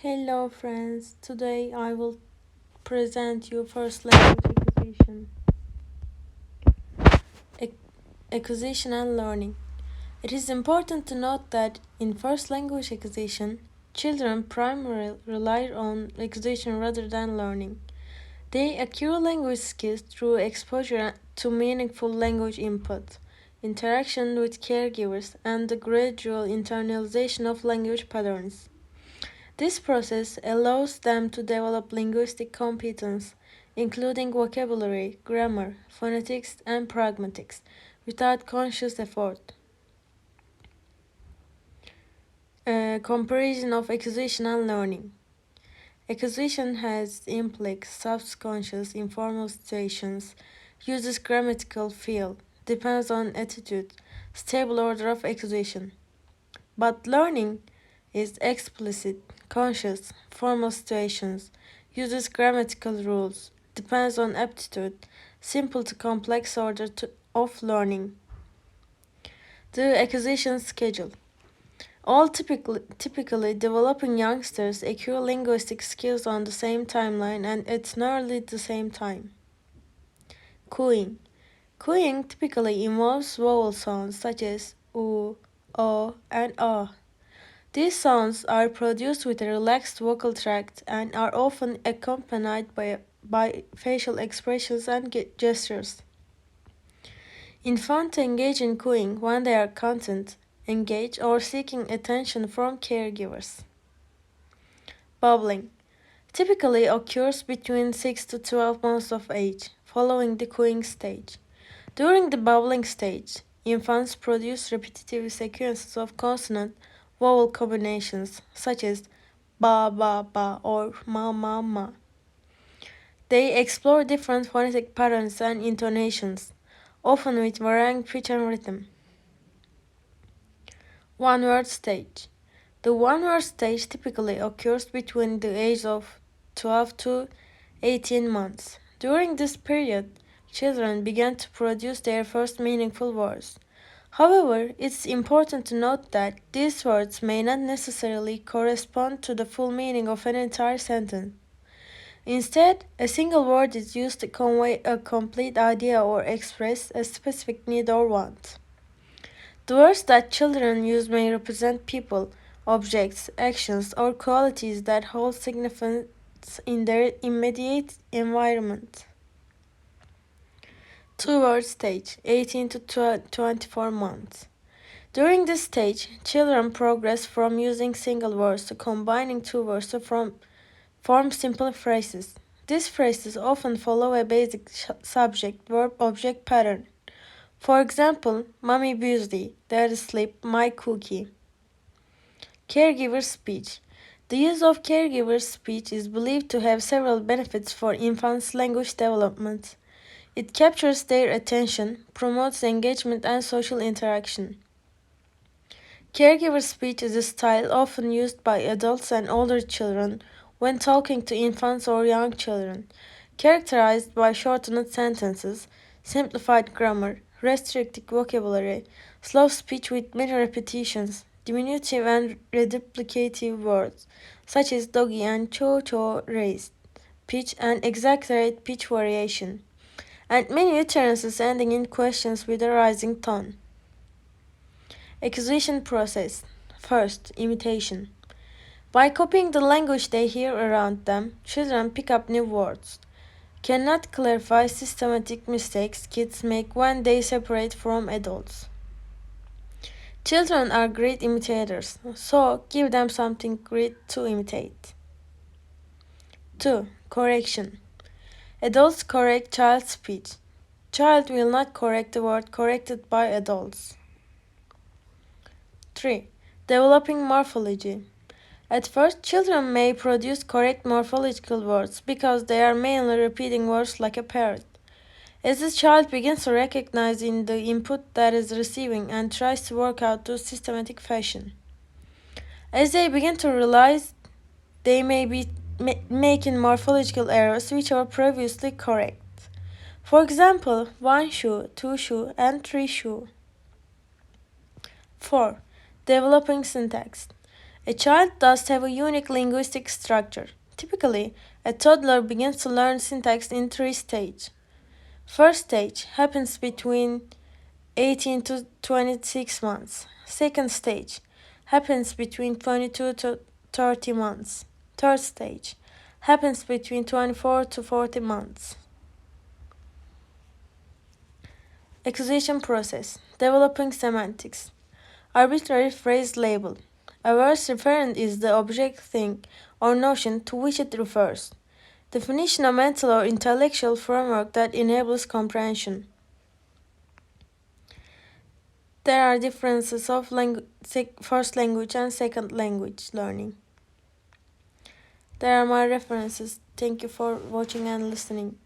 Hello friends, today I will present you first language acquisition, Ac- acquisition and learning. It is important to note that in first language acquisition, children primarily rely on acquisition rather than learning. They acquire language skills through exposure to meaningful language input, interaction with caregivers, and the gradual internalization of language patterns. This process allows them to develop linguistic competence, including vocabulary, grammar, phonetics, and pragmatics, without conscious effort. Comparison of acquisition and learning. Acquisition has implies subconscious informal situations, uses grammatical feel, depends on attitude, stable order of acquisition. But learning is explicit, conscious, formal situations, uses grammatical rules, depends on aptitude, simple to complex order of learning. The acquisition schedule. All typically developing youngsters acquire linguistic skills on the same timeline and at nearly the same time. Cooing. Cooing typically involves vowel sounds such as oo, o, and ah. These sounds are produced with a relaxed vocal tract and are often accompanied by facial expressions and gestures. Infants engage in cooing when they are content, engaged, or seeking attention from caregivers. Bubbling typically occurs between 6 to 12 months of age, following the cooing stage. During the bubbling stage, infants produce repetitive sequences of consonant vowel combinations such as ba ba ba or ma ma ma. They explore different phonetic patterns and intonations, often with varying pitch and rhythm. One-word stage. The one-word stage typically occurs between the age of 12 to 18 months. During this period, children begin to produce their first meaningful words. However, it's important to note that these words may not necessarily correspond to the full meaning of an entire sentence. Instead, a single word is used to convey a complete idea or express a specific need or want. The words that children use may represent people, objects, actions, or qualities that hold significance in their immediate environment. Two-word stage, 18 to 24 months. During this stage, children progress from using single words to combining two words to form simple phrases. These phrases often follow a basic subject-verb-object pattern. For example, Mommy Busley, Daddy Sleep, My Cookie. Caregiver speech. The use of caregiver speech is believed to have several benefits for infants' language development. It captures their attention, promotes engagement and social interaction. Caregiver speech is a style often used by adults and older children when talking to infants or young children, characterized by shortened sentences, simplified grammar, restricted vocabulary, slow speech with many repetitions, diminutive and reduplicative words, such as doggy and cho-cho raised, pitch and exaggerate pitch variation, and many utterances ending in questions with a rising tone. Acquisition process. First, imitation. By copying the language they hear around them, children pick up new words. Cannot clarify systematic mistakes kids make when they separate from adults. Children are great imitators, so give them something great to imitate. 2. Correction. Adults correct child's speech. Child will not correct the word corrected by adults. 3. Developing morphology. At first, children may produce correct morphological words because they are mainly repeating words like a parrot. As the child begins to recognize in the input that is receiving and tries to work out to systematic fashion. As they begin to realize they may be making morphological errors which were previously correct. For example, one shoe, two shoe, and three shoe. 4. Developing syntax. A child does have a unique linguistic structure. Typically, a toddler begins to learn syntax in three stages. First stage happens between 18 to 26 months. Second stage happens between 22 to 30 months. Third stage happens between 24 to 40 months. Acquisition process. Developing semantics. Arbitrary phrase label. A word's referent is the object, thing, or notion to which it refers. Definition: a mental or intellectual framework that enables comprehension. There are differences of first language and second language learning. There are my references. Thank you for watching and listening.